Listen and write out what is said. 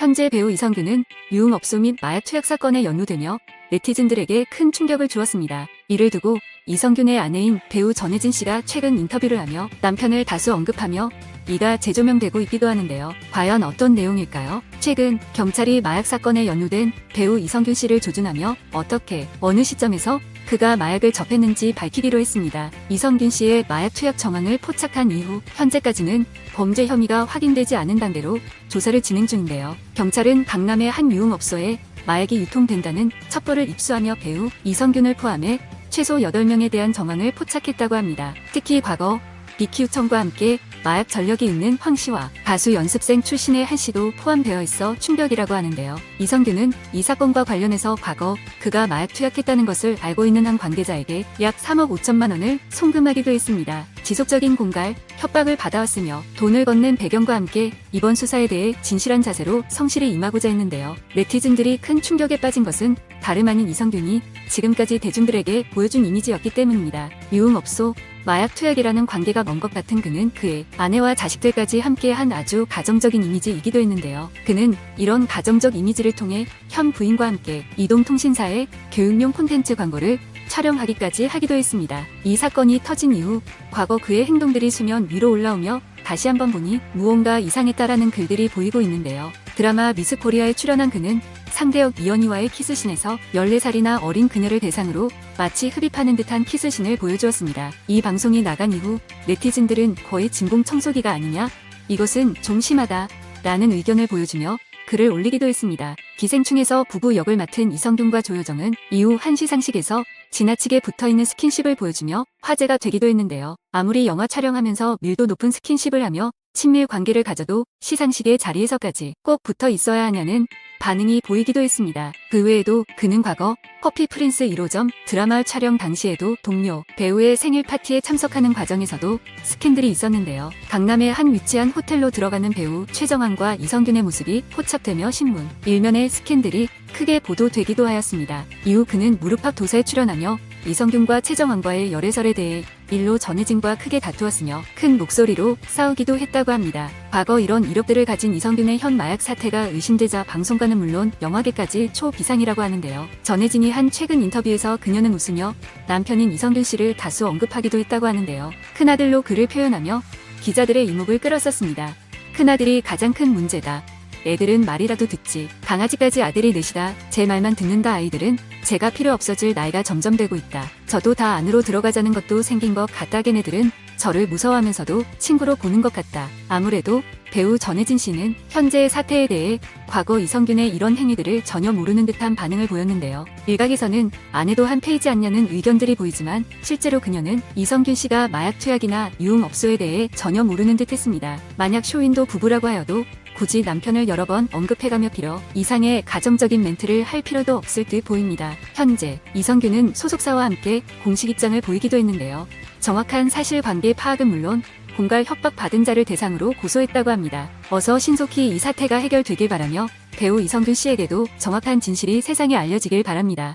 현재 배우 이성균은 유흥업소 및 마약 투약 사건에 연루되며 네티즌들에게 큰 충격을 주었습니다. 이를 두고 이성균의 아내인 배우 전혜진 씨가 최근 인터뷰를 하며 남편을 다수 언급하며 이가 재조명되고 있기도 하는데요. 과연 어떤 내용일까요? 최근 경찰이 마약 사건에 연루된 배우 이성균 씨를 조준하며 어떻게, 어느 시점에서 그가 마약을 접했는지 밝히기로 했습니다. 이성균 씨의 마약 투약 정황을 포착한 이후 현재까지는 범죄 혐의가 확인되지 않은 단계로 조사를 진행 중인데요. 경찰은 강남의 한 유흥업소에 마약이 유통된다는 첩보를 입수하며 배우 이성균을 포함해 최소 8명에 대한 정황을 포착했다고 합니다. 특히 과거 BQ청과 함께 마약 전력이 있는 황 씨와 가수 연습생 출신의 한 씨도 포함되어 있어 충격이라고 하는데요. 이성균은 이 사건과 관련해서 과거 그가 마약 투약했다는 것을 알고 있는 한 관계자에게 약 3억 5천만 원을 송금하기도 했습니다. 지속적인 공갈, 협박을 받아왔으며 돈을 건넨 배경과 함께 이번 수사에 대해 진실한 자세로 성실히 임하고자 했는데요. 네티즌들이 큰 충격에 빠진 것은 다름 아닌 이성균이 지금까지 대중들에게 보여준 이미지였기 때문입니다. 유흥업소, 마약 투약이라는 관계가 먼 것 같은 그는 그의 아내와 자식들까지 함께한 아주 가정적인 이미지이기도 했는데요. 그는 이런 가정적 이미지를 통해 현 부인과 함께 이동통신사의 교육용 콘텐츠 광고를 촬영하기까지 하기도 했습니다. 이 사건이 터진 이후 과거 그의 행동들이 수면 위로 올라오며 다시 한번 보니 무언가 이상했다라는 글들이 보이고 있는데요. 드라마 미스 코리아에 출연한 그는 상대역 이연희와의 키스신에서 14살이나 어린 그녀를 대상으로 마치 흡입하는 듯한 키스신을 보여주었습니다. 이 방송이 나간 이후 네티즌들은 거의 진공청소기가 아니냐? 이것은 좀 심하다 라는 의견을 보여주며 글을 올리기도 했습니다. 기생충에서 부부 역을 맡은 이성균과 조효정은 이후 한 시상식에서 지나치게 붙어있는 스킨십을 보여주며 화제가 되기도 했는데요. 아무리 영화 촬영하면서 밀도 높은 스킨십을 하며 친밀 관계를 가져도 시상식의 자리에서까지 꼭 붙어 있어야 하냐는 반응이 보이기도 했습니다. 그 외에도 그는 과거 커피 프린스 1호점 드라마 촬영 당시에도 동료 배우의 생일 파티에 참석하는 과정에서도 스캔들이 있었는데요. 강남의 한 위치한 호텔로 들어가는 배우 최정환과 이성균의 모습이 포착되며 신문 일면의 스캔들이 크게 보도되기도 하였습니다. 이후 그는 무릎팍 도사에 출연하며 이성균과 최정환과의 열애설에 대해 일로 전혜진과 크게 다투었으며 큰 목소리로 싸우기도 했다고 합니다. 과거 이런 이력들을 가진 이성균의 현 마약 사태가 의심되자 방송가는 물론 영화계까지 초비상이라고 하는데요. 전혜진이 한 최근 인터뷰에서 그녀는 웃으며 남편인 이성균 씨를 다수 언급하기도 했다고 하는데요. 큰아들로 그를 표현하며 기자들의 이목을 끌었었습니다. 큰아들이 가장 큰 문제다. 애들은 말이라도 듣지. 강아지까지 아들이 넷이다. 제 말만 듣는다. 아이들은 제가 필요 없어질 나이가 점점 되고 있다. 저도 다 안으로 들어가자는 것도 생긴 것 같다. 걔네들은 저를 무서워하면서도 친구로 보는 것 같다. 아무래도 배우 전혜진 씨는 현재의 사태에 대해 과거 이성균의 이런 행위들을 전혀 모르는 듯한 반응을 보였는데요. 일각에서는 안 해도 한 페이지 않냐는 의견들이 보이지만 실제로 그녀는 이성균 씨가 마약 투약이나 유흥업소에 대해 전혀 모르는 듯 했습니다. 만약 쇼윈도 부부라고 하여도 굳이 남편을 여러 번 언급해가며 빌어 이상의 가정적인 멘트를 할 필요도 없을 듯 보입니다. 현재 이성균은 소속사와 함께 공식 입장을 보이기도 했는데요. 정확한 사실관계 파악은 물론 공갈 협박 받은 자를 대상으로 고소했다고 합니다. 어서 신속히 이 사태가 해결되길 바라며 배우 이성균 씨에게도 정확한 진실이 세상에 알려지길 바랍니다.